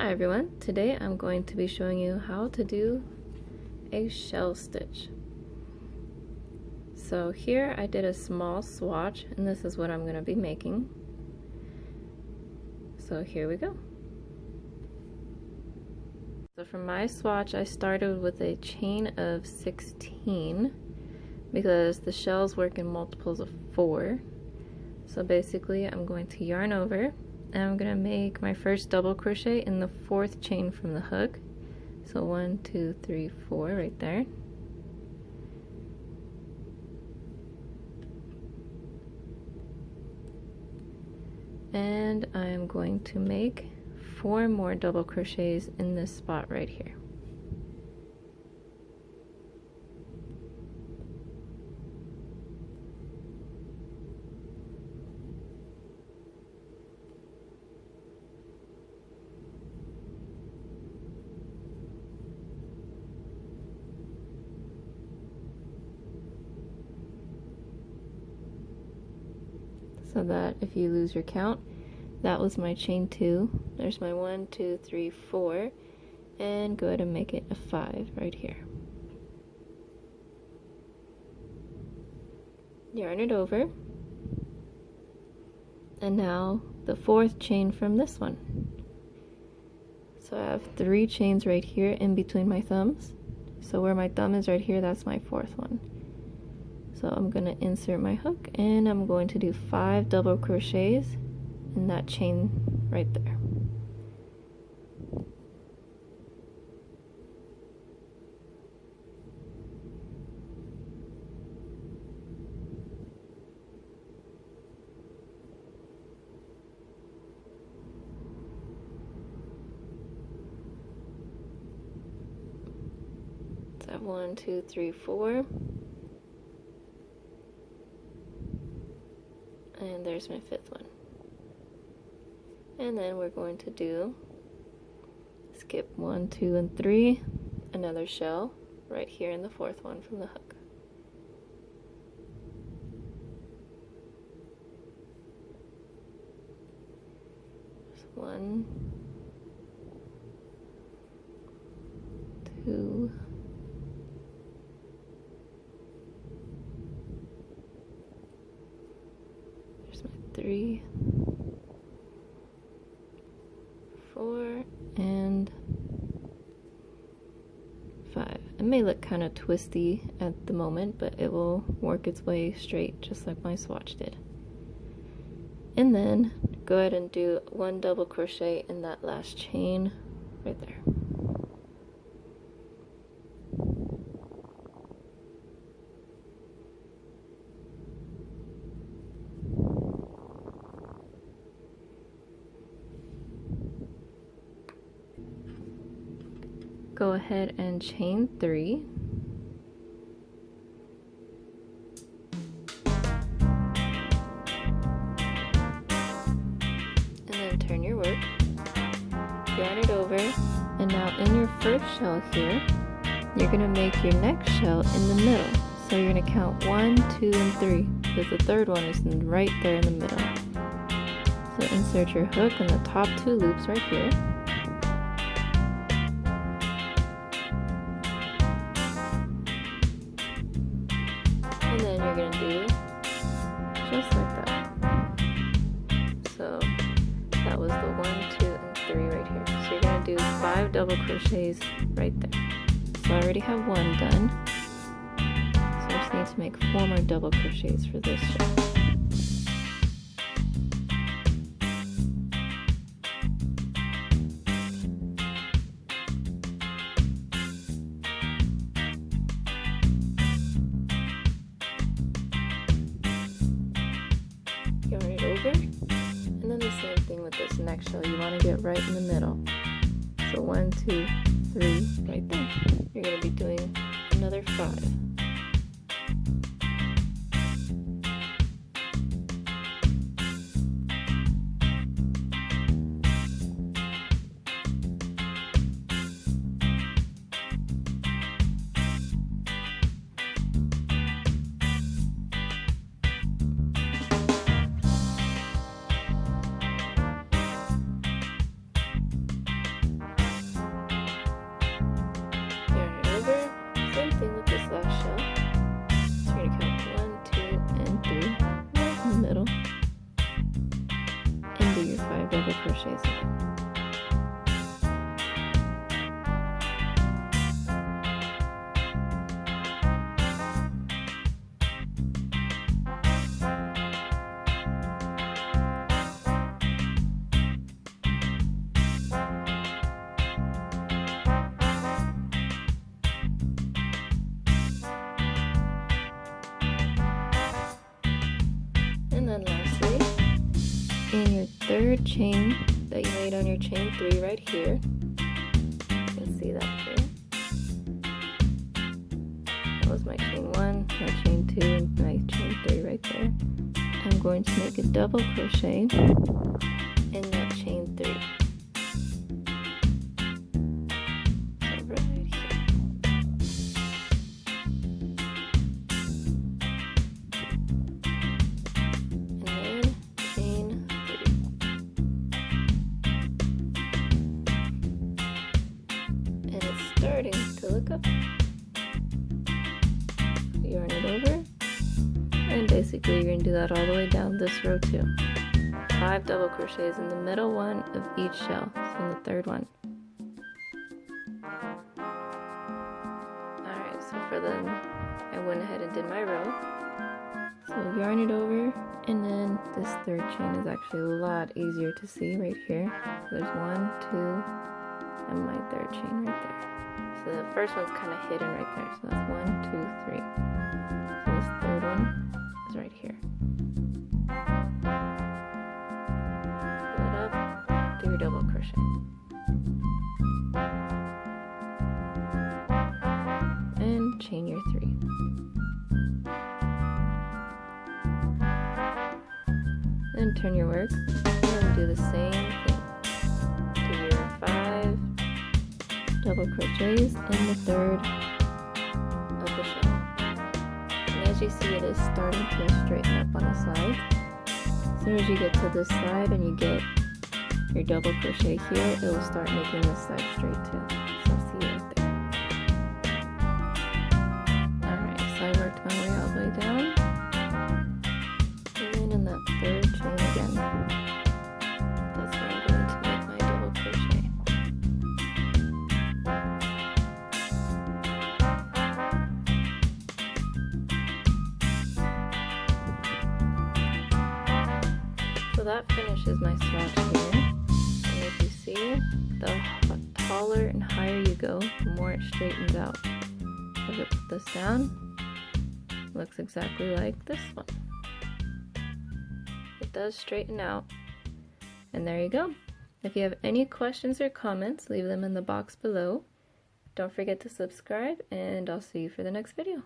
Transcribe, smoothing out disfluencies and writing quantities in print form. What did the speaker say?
Hi everyone, today I'm going to be showing you how to do a shell stitch. So here I did a small swatch and this is what I'm going to be making. So here we go. So for my swatch I started with a chain of 16 because the shells work in multiples of 4. So basically I'm going to yarn over and I'm going to make my first double crochet in the 4th chain from the hook. So 1, 2, 3, 4 right there. And I'm going to make 4 more double crochets in this spot right here. So that if you lose your count, that was my chain 2. There's my 1, 2, 3, 4, and go ahead and make it a 5 right here. Yarn it over, and now the 4th chain from this one. So I have 3 chains right here in between my thumbs. So where my thumb is right here, that's my 4th one. So I'm going to insert my hook and I'm going to do 5 double crochets in that chain right there. So 1, 2, 3, 4. And there's my 5th one. And then we're going to do skip 1, 2, and 3, another shell right here in the 4th one from the hook. There's 1, 2, there's my 3, 4, and 5. It may look kind of twisty at the moment, but it will work its way straight just like my swatch did. And then go ahead and do 1 double crochet in that last chain right there. Go ahead and chain 3. And then turn your work. Yarn it over. And now in your first shell here, you're going to make your next shell in the middle. So you're going to count 1, 2, and 3 because the 3rd one is right there in the middle. So insert your hook in the top 2 loops right here. And then you're going to do just like that. So that was the 1, 2, and 3 right here. So you're going to do 5 double crochets right there. So I already have 1 done. So I just need to make 4 more double crochets for this shell. Yarn it over, and then the same thing with this next shell. You want to get right in the middle. So 1, 2, 3 right there. You're going to be doing another 5. double crochets again. And then lastly, in your third chain that you made on your chain 3 right here, you can see that here. That was my chain 1, my chain 2, and my chain 3 right there. I'm going to make a double crochet in that chain 3. So right here. Starting to look up. Yarn it over, and basically you're going to do that all the way down this row too. 5 double crochets in the middle one of each shell, so in the third one. Alright, so for them, I went ahead and did my row. So yarn it over, and then this third chain is actually a lot easier to see right here. So there's 1, 2, and my third chain right there. So the first one's kind of hidden right there. So that's 1, 2, 3. So this third one is right here. Pull it up, do your double crochet. And chain your 3. Then turn your work and do the same thing. Do your 5 double crochets in the third of the shell. And as you see, it is starting to straighten up on the side. As soon as you get to this side and you get your double crochet here, it will start making this side straight too. So see it right there. Alright, so I worked my way all the way down. And then in that third chain again, that's where I'm going to make my double crochet. So that finishes my swatch here, and if you see, the taller and higher you go, the more it straightens out. If I put this down, it looks exactly like this one. It does straighten out, and there you go. If you have any questions or comments, leave them in the box below. Don't forget to subscribe, and I'll see you for the next video.